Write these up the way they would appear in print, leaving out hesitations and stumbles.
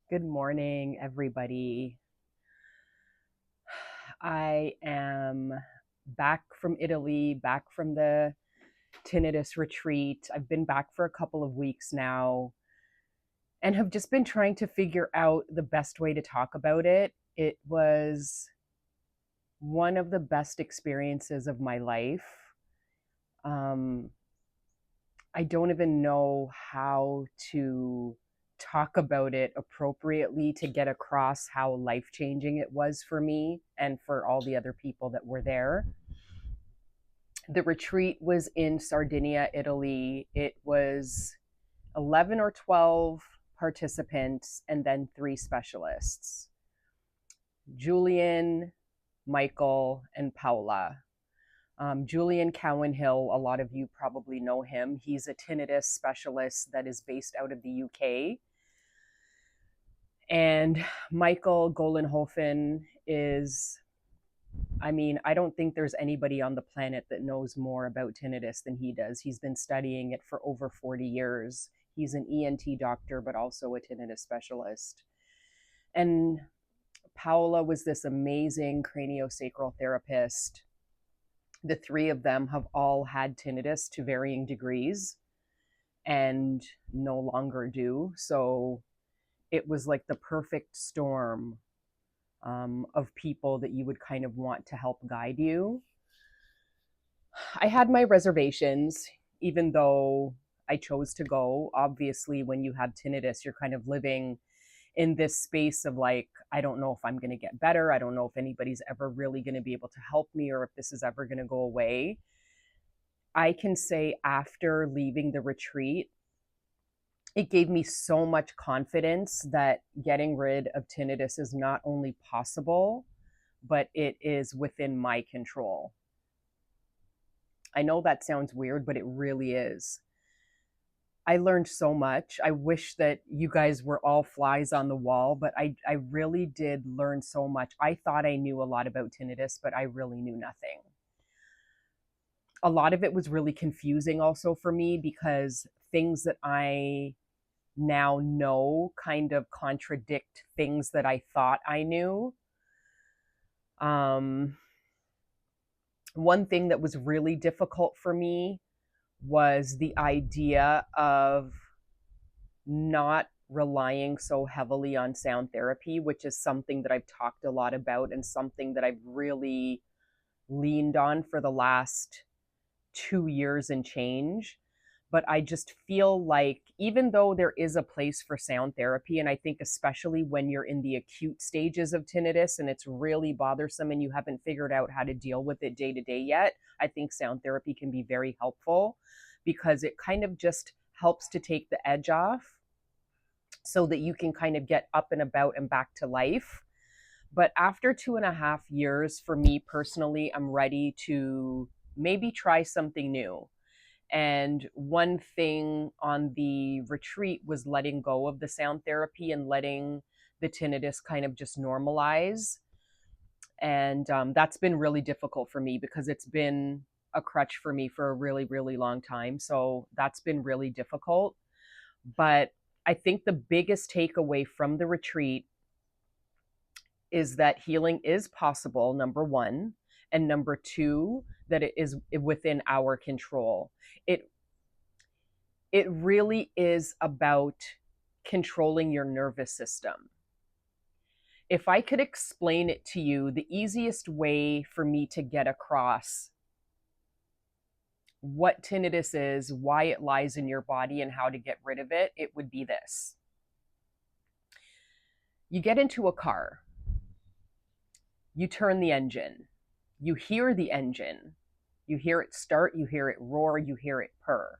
Good morning, everybody. I am back from Italy, back from the Tinnitus retreat. I've been back for a couple of weeks now and have just been trying to figure out the best way to talk about it. It was one of the best experiences of my life. Um, I don't even know how to talk about it appropriately to get across how life changing it was for me and for all the other people that were there. The retreat was in Sardinia, Italy. It was 11 or 12 participants and then three specialists: Julian, Michael, and Paula. Julian Cowanhill, a lot of you probably know him. He's a tinnitus specialist that is based out of the UK. And Michael Golenhofen is, I don't think there's anybody on the planet that knows more about tinnitus than he does. He's been studying it for over 40 years. He's an ENT doctor, but also a tinnitus specialist. And Paola was this amazing craniosacral therapist. The three of them have all had tinnitus to varying degrees and no longer do. So it was like the perfect storm of people that you would kind of want to help guide you. I had my reservations, even though I chose to go. Obviously, when you have tinnitus, you're kind of living in this space of like, I don't know if I'm going to get better. I don't know if anybody's ever really going to be able to help me or if this is ever going to go away. I can say after leaving the retreat, it gave me so much confidence that getting rid of tinnitus is not only possible, but it is within my control. I know that sounds weird, but it really is. I learned so much. I wish that you guys were all flies on the wall, but I really did learn so much. I thought I knew a lot about tinnitus, but I really knew nothing. A lot of it was really confusing also for me because things that I now know kind of contradict things that I thought I knew. Um, One thing that was really difficult for me was the idea of not relying so heavily on sound therapy, which is something that I've talked a lot about and something that I've really leaned on for the last 2 years and change. But I just feel like even though there is a place for sound therapy, and I think especially when you're in the acute stages of tinnitus and it's really bothersome and you haven't figured out how to deal with it day to day yet, I think sound therapy can be very helpful because it kind of just helps to take the edge off so that you can kind of get up and about and back to life. But after 2.5 years, for me personally, I'm ready to maybe try something new. And one thing on the retreat was letting go of the sound therapy and letting the tinnitus kind of just normalize. And that's been really difficult for me because it's been a crutch for me for a really, really long time. So that's been really difficult. But I think the biggest takeaway from the retreat is that healing is possible, number one, and number two, that it is within our control. It it really is about controlling your nervous system. If I could explain it to you, the easiest way for me to get across what tinnitus is, why it lies in your body, and how to get rid of it, it would be this. You get into a car, you turn the engine, you hear the engine, you hear it start, you hear it roar, you hear it purr.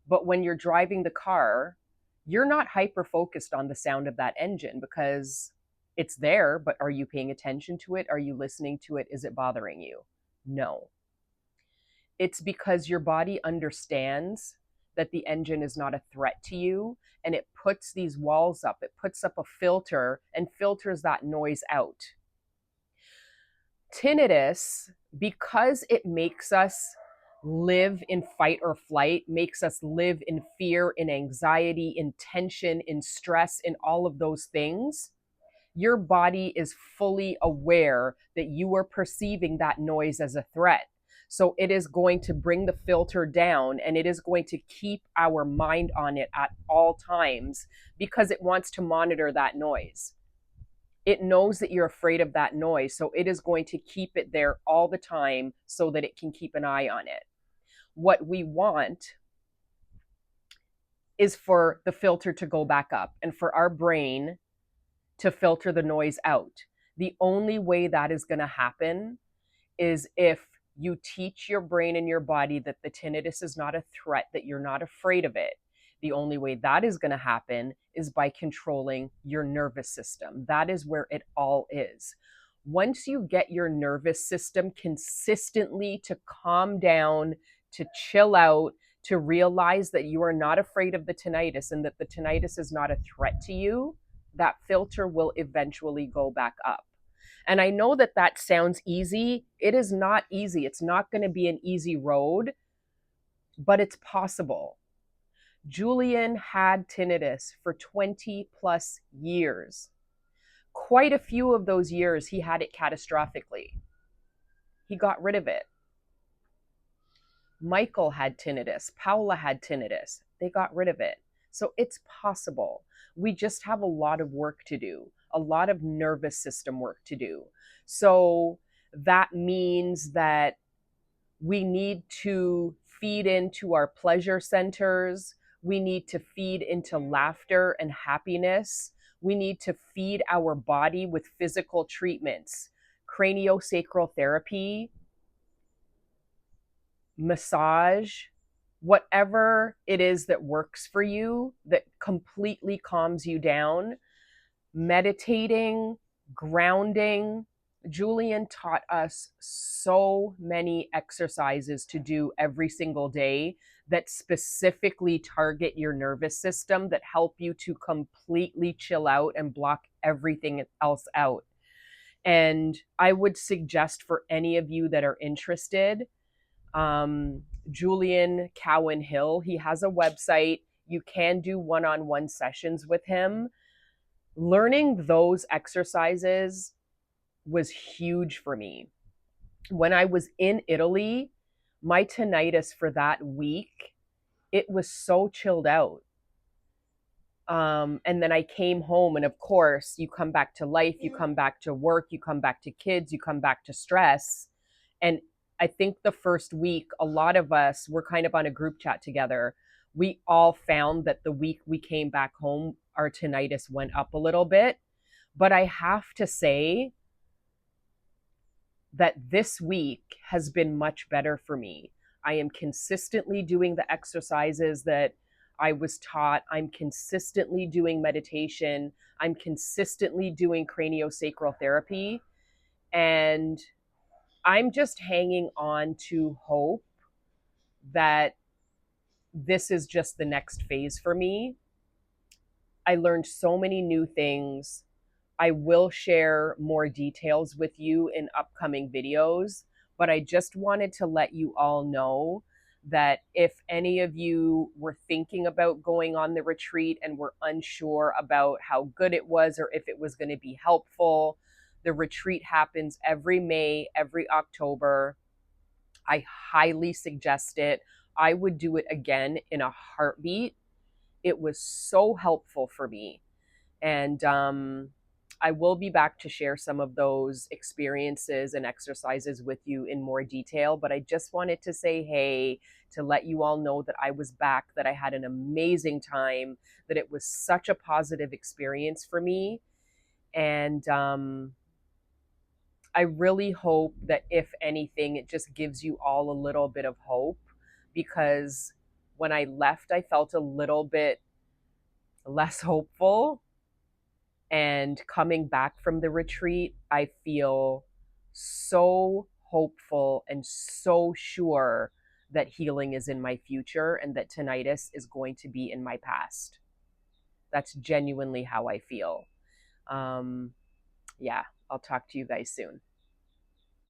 But when you're driving the car, you're not hyper focused on the sound of that engine because it's there, but are you paying attention to it? Are you listening to it? Is it bothering you? No. It's because your body understands that the engine is not a threat to you and it puts these walls up. It puts up a filter and filters that noise out. Tinnitus, because it makes us live in fight or flight, makes us live in fear, in anxiety, in tension, in stress, in all of those things, your body is fully aware that you are perceiving that noise as a threat. So it is going to bring the filter down, and it is going to keep our mind on it at all times because it wants to monitor that noise. It knows that you're afraid of that noise. So it is going to keep it there all the time so that it can keep an eye on it. What we want is for the filter to go back up and for our brain to filter the noise out. The only way that is going to happen is if you teach your brain and your body that the tinnitus is not a threat, that you're not afraid of it. The only way that is going to happen is by controlling your nervous system. That is where it all is. Once you get your nervous system consistently to calm down, to chill out, to realize that you are not afraid of the tinnitus and that the tinnitus is not a threat to you, that filter will eventually go back up. And I know that that sounds easy. It is not easy. It's not going to be an easy road, but it's possible. Julian had tinnitus for 20 plus years. Quite a few of those years, he had it catastrophically. He got rid of it. Michael had tinnitus. Paula had tinnitus. They got rid of it. So it's possible. We just have a lot of work to do, a lot of nervous system work to do. So that means that we need to feed into our pleasure centers. We need to feed into laughter and happiness. We need to feed our body with physical treatments, craniosacral therapy, massage, whatever it is that works for you, that completely calms you down. Meditating, grounding. Julian taught us so many exercises to do every single day that specifically target your nervous system, that help you to completely chill out and block everything else out. And I would suggest for any of you that are interested, Julian Cowan Hill, he has a website. You can do one-on-one sessions with him. Learning those exercises was huge for me. When I was in Italy, my tinnitus for that week, it was so chilled out. And then I came home, and of course, you come back to life, you come back to work, you come back to kids, you come back to stress. And I think the first week, a lot of us were kind of on a group chat together. We all found that the week we came back home, our tinnitus went up a little bit. But I have to say that this week has been much better for me. I am consistently doing the exercises that I was taught. I'm consistently doing meditation. I'm consistently doing craniosacral therapy. And I'm just hanging on to hope that this is just the next phase for me. I learned so many new things. I will share more details with you in upcoming videos, but I just wanted to let you all know that if any of you were thinking about going on the retreat and were unsure about how good it was or if it was going to be helpful, the retreat happens every May, every October. I highly suggest it. I would do it again in a heartbeat. It was so helpful for me. And I will be back to share some of those experiences and exercises with you in more detail. But I just wanted to say, hey, to let you all know that I was back, that I had an amazing time, that it was such a positive experience for me. And I really hope that if anything, it just gives you all a little bit of hope, because when I left, I felt a little bit less hopeful. And coming back from the retreat, I feel so hopeful and so sure that healing is in my future and that tinnitus is going to be in my past. That's genuinely how I feel. Yeah, I'll talk to you guys soon.